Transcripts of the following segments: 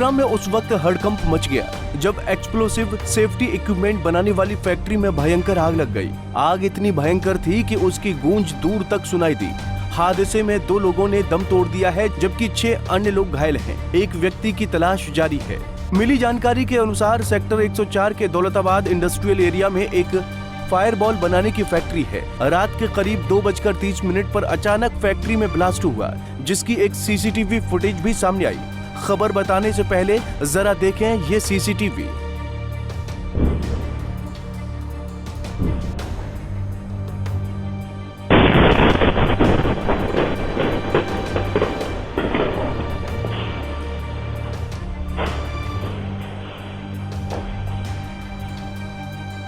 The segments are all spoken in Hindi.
गुरुग्राम में उस वक्त हड़कंप मच गया जब एक्सप्लोसिव सेफ्टी इक्विपमेंट बनाने वाली फैक्ट्री में भयंकर आग लग गई। आग इतनी भयंकर थी कि उसकी गूंज दूर तक सुनाई दी। हादसे में 2 लोगों ने दम तोड़ दिया है जबकि 6 अन्य लोग घायल हैं। एक व्यक्ति की तलाश जारी है। मिली जानकारी के अनुसार सेक्टर 104 के दौलताबाद इंडस्ट्रियल एरिया में एक फायरबॉल बनाने की फैक्ट्री है। रात के करीब 2:30 पर अचानक फैक्ट्री में ब्लास्ट हुआ, जिसकी एक सीसीटीवी फुटेज भी सामने आई। खबर बताने से पहले जरा देखें ये सीसीटीवी।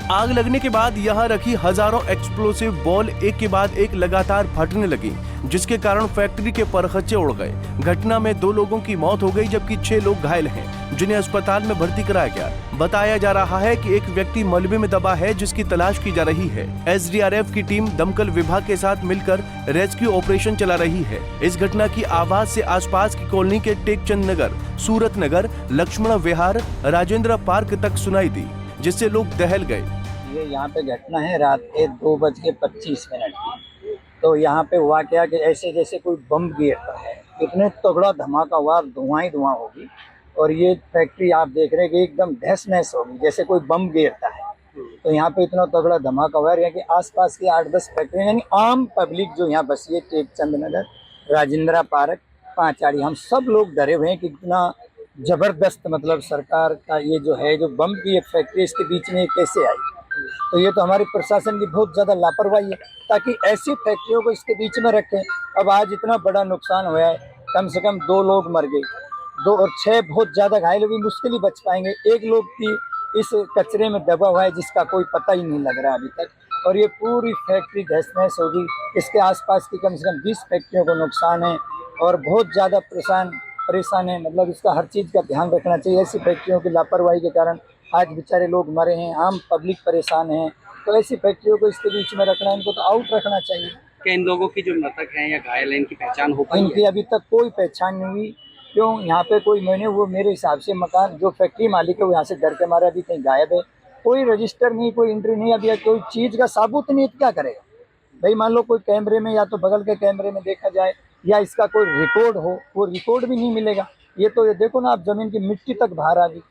आग लगने के बाद यहां रखी हजारों एक्सप्लोसिव बॉल एक के बाद एक लगातार फटने लगी, जिसके कारण फैक्ट्री के परखच्चे उड़ गए। घटना में 2 लोगों की मौत हो गई जबकि 6 लोग घायल हैं, जिन्हें अस्पताल में भर्ती कराया गया। बताया जा रहा है कि एक व्यक्ति मलबे में दबा है, जिसकी तलाश की जा रही है। SDRF की टीम दमकल विभाग के साथ मिलकर रेस्क्यू ऑपरेशन चला रही है। इस घटना की आवाज से आसपास की कॉलोनी के टेकचंद नगर, सूरत नगर, लक्ष्मण विहार, राजेंद्र पार्क तक सुनाई दी, जिससे लोग दहल गए। ये यहाँ पे घटना है रात के 2:25 की। तो यहाँ पे हुआ क्या कि ऐसे जैसे कोई बम गिरता है, इतने तगड़ा धमाका हुआ, धुआं ही धुआं होगी। और ये फैक्ट्री आप देख रहे हैं कि एकदम तहस नहस होगी जैसे कोई बम गिरता है। तो यहाँ पे इतना तगड़ा धमाका हुआ है कि आसपास की 8-10 फैक्ट्री यानी आम पब्लिक जो यहाँ बसी है, टेकचंद नगर, राजेंद्र पार्क, पांचाड़ी, हम सब लोग डरे हुए हैं कि इतना जबरदस्त मतलब सरकार का ये जो है जो बम की एक फैक्ट्री इसके बीच में कैसे आई। तो ये तो हमारी प्रशासन की बहुत ज़्यादा लापरवाही है, ताकि ऐसी फैक्ट्रियों को इसके बीच में रखें। अब आज इतना बड़ा नुकसान हुआ है, कम से कम 2 लोग मर गए, 2 और 6 बहुत ज़्यादा घायल भी मुश्किल ही बच पाएंगे। एक लोग की इस कचरे में दबा हुआ है जिसका कोई पता ही नहीं लग रहा अभी तक। और ये पूरी फैक्ट्री तहस नहस होगी। इसके आसपास की कम से कम 20 फैक्ट्रियों को नुकसान है और बहुत ज़्यादा परेशान है। मतलब इसका हर चीज़ का ध्यान रखना चाहिए। ऐसी फैक्ट्रियों की लापरवाही के कारण आज बेचारे लोग मरे हैं, आम पब्लिक परेशान है। तो ऐसी फैक्ट्रियों को इसके बीच में रखना, इनको तो आउट रखना चाहिए। क्या इन लोगों की जो मृतक हैं या घायल हैं, इनकी पहचान हो पाई है? इनकी अभी तक कोई पहचान नहीं हुई। क्यों? यहाँ पे कोई वो मेरे हिसाब से मकान जो फैक्ट्री मालिक है वो यहाँ से डर के मारे अभी कहीं गायब है। कोई रजिस्टर नहीं, कोई एंट्री नहीं, अभी कोई चीज़ का साबुत नहीं, क्या करेगा भाई? मान लो कोई कैमरे में या तो बगल के कैमरे में देखा जाए या इसका कोई रिकॉर्ड हो, वो रिकॉर्ड भी नहीं मिलेगा। ये तो ये देखो ना आप, जमीन की मिट्टी तक बाहर आ गई।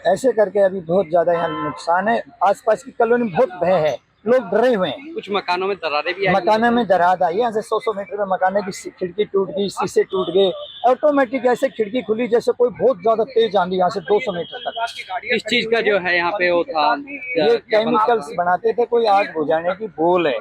ऐसे करके अभी बहुत ज्यादा यहाँ नुकसान है। आसपास की कॉलोनी में बहुत भय है, लोग डरे हुए हैं। कुछ मकानों में दरारें भी आई, मकानों में दरार आई है। यहाँ से 100 मीटर में मकानों की खिड़की टूट गई, शीशे टूट गए। ऑटोमेटिक ऐसे खिड़की खुली जैसे कोई बहुत ज्यादा तेज आंधी, यहाँ से 200 मीटर तक। इस चीज का जो है यहाँ पे वो था, ये केमिकल्स बनाते थे, कोई आग बुझाने की बोल है,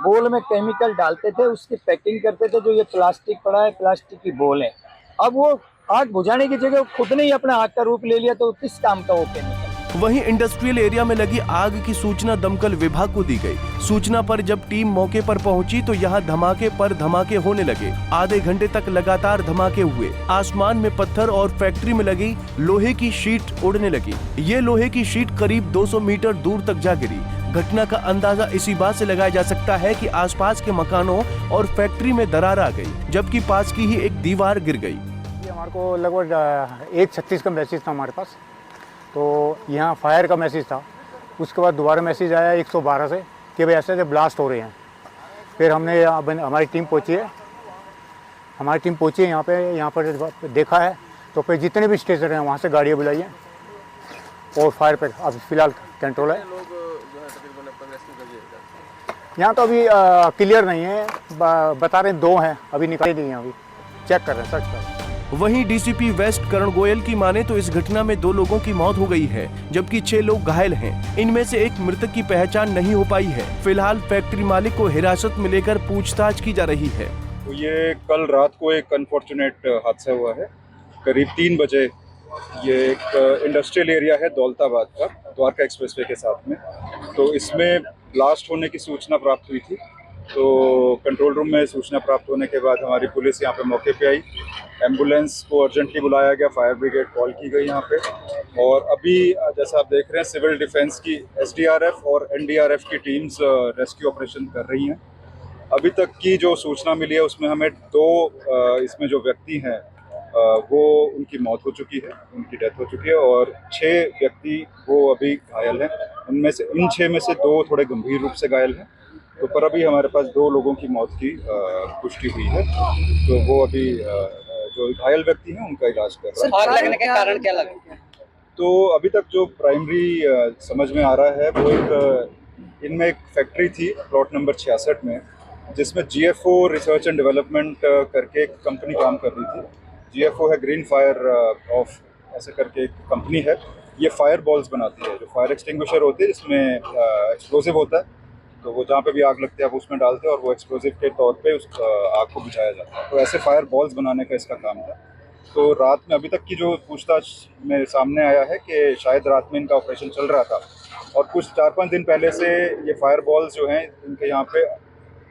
बोल में केमिकल डालते थे, उसकी पैकिंग करते थे। जो ये प्लास्टिक पड़ा है, प्लास्टिक की बोल है। अब वो आग बुझाने की जगह खुद ने ही अपना आग का रूप ले लिया, तो किस काम का वो केमिकल। वहीं इंडस्ट्रियल एरिया में लगी आग की सूचना दमकल विभाग को दी गई। सूचना पर जब टीम मौके पर पहुंची तो यहाँ धमाके पर धमाके होने लगे। आधे घंटे तक लगातार धमाके हुए। आसमान में पत्थर और फैक्ट्री में लगी लोहे की शीट उड़ने लगी। ये लोहे की शीट करीब 200 मीटर दूर तक जा गिरी। घटना का अंदाजा इसी बात से लगाया जा सकता है कि आसपास के मकानों और फैक्ट्री में दरार आ गई, जबकि पास की ही एक दीवार गिर गई। हमारे को लगभग 1:36 का मैसेज था हमारे पास, तो यहाँ फायर का मैसेज था। उसके बाद दोबारा मैसेज आया 112 से कि भाई ऐसे ब्लास्ट हो रहे हैं। फिर हमारी टीम पहुँची है यहाँ पर देखा है। तो फिर जितने भी स्टेशन हैं वहाँ से गाड़ियाँ बुलाई हैं और फायर पर अब फिलहाल कंट्रोल है। यहाँ तो अभी क्लियर नहीं है, बता रहे हैं 2 हैं, अभी निकाले नहीं हैं, अभी चेक कर रहे हैं, सर्च कर रहे हैं। वहीं डीसीपी वेस्ट करण गोयल की माने तो इस घटना में 2 लोगों की मौत हो गई है, जबकि 6 लोग घायल हैं। इनमें से एक मृतक की पहचान नहीं हो पाई है। फिलहाल फैक्ट्री मालिक को हिरासत में लेकर पूछताछ की जा रही है। तो ये कल रात को एक अनफॉर्चुनेट हादसा हुआ है। करीब 3 बजे ये एक इंडस्ट्रियल एरिया है दौलताबाद का, द्वारका एक्सप्रेसवे के साथ में। तो इसमें ब्लास्ट होने की सूचना प्राप्त हुई थी। तो कंट्रोल रूम में सूचना प्राप्त होने के बाद हमारी पुलिस यहाँ पे मौके पे आई। एम्बुलेंस को अर्जेंटली बुलाया गया, फायर ब्रिगेड कॉल की गई यहाँ पे। और अभी जैसा आप देख रहे हैं, सिविल डिफेंस की SDRF और NDRF की टीम्स रेस्क्यू ऑपरेशन कर रही हैं। अभी तक की जो सूचना मिली है उसमें हमें 2 इसमें जो व्यक्ति हैं वो उनकी मौत हो चुकी है, उनकी डेथ हो चुकी है और 6 व्यक्ति वो अभी घायल हैं। उनमें से इन 6 में से 2 थोड़े गंभीर रूप से घायल हैं। तो पर अभी हमारे पास 2 लोगों की मौत की पुष्टि हुई है। तो वो अभी जो घायल व्यक्ति हैं उनका इलाज कर रहे हैं। आग लगने के कारण क्या लगा? तो अभी तक जो प्राइमरी समझ में आ रहा है वो इनमें एक फैक्ट्री थी प्लॉट नंबर 66 में, जिसमें GFO रिसर्च एंड डेवलपमेंट करके एक कंपनी काम कर रही थी। GFO है ग्रीन फायर ऑफ ऐसे करके एक कंपनी है। ये फायर बॉल्स बनाती है, जो फायर एक्सटिंग्विशर होते हैं जिसमें एक्सप्लोजिव होता है। तो वो जहाँ पे भी आग लगती है आप उसमें डालते हैं और वो एक्सप्लोजिव के तौर पे उस आग को बुझाया जाता है। तो ऐसे फायर बॉल्स बनाने का इसका काम था। तो रात में अभी तक की जो पूछताछ में सामने आया है कि शायद रात में इनका ऑपरेशन चल रहा था और कुछ 4-5 दिन पहले से ये फायर बॉल्स जो हैं इनके यहाँ पे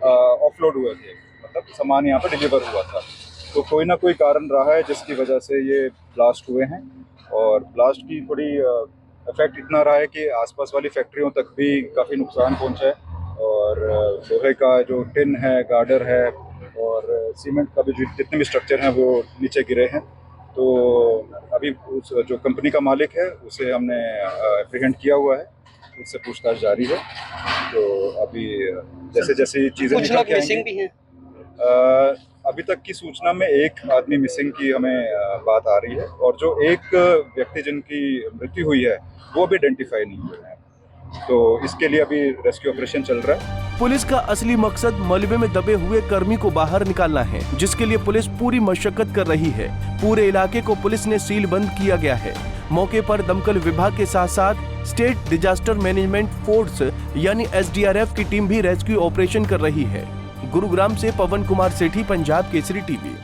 ऑफलोड हुए थे, मतलब सामान यहाँ पे डिलीवर हुआ था। तो कोई ना कोई कारण रहा है जिसकी वजह से ये ब्लास्ट हुए हैं और ब्लास्ट की थोड़ी इफेक्ट इतना रहा है कि आसपास वाली फैक्ट्रियों तक भी काफ़ी नुकसान पहुँचा है और लोहे का जो टिन है, गार्डर है और सीमेंट का भी जितने भी स्ट्रक्चर हैं वो नीचे गिरे हैं। तो अभी उस जो कंपनी का मालिक है उसे हमने एप्रीहेंड किया हुआ है, उससे पूछताछ जारी है। तो अभी जैसे जैसे चीज़ें कुछ लोग मिसिंग भी हैं। अभी तक की सूचना में एक आदमी मिसिंग की हमें बात आ रही है और जो एक व्यक्ति जिनकी मृत्यु हुई है वो भी आइडेंटिफाई नहीं हुए हैं। तो इसके लिए अभी रेस्क्यू ऑपरेशन चल रहा है। पुलिस का असली मकसद मलबे में दबे हुए कर्मी को बाहर निकालना है, जिसके लिए पुलिस पूरी मशक्कत कर रही है। पूरे इलाके को पुलिस ने सील बंद किया गया है। मौके पर दमकल विभाग के साथ साथ स्टेट डिजास्टर मैनेजमेंट फोर्स यानी SDRF की टीम भी रेस्क्यू ऑपरेशन कर रही है। गुरुग्राम से पवन कुमार सेठी, पंजाब केसरी टीवी।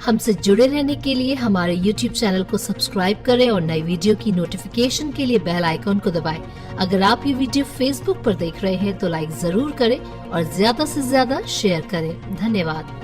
हमसे जुड़े रहने के लिए हमारे YouTube चैनल को सब्सक्राइब करें और नई वीडियो की नोटिफिकेशन के लिए बेल आइकॉन को दबाएं। अगर आप ये वीडियो Facebook पर देख रहे हैं तो लाइक जरूर करें और ज्यादा से ज्यादा शेयर करें। धन्यवाद।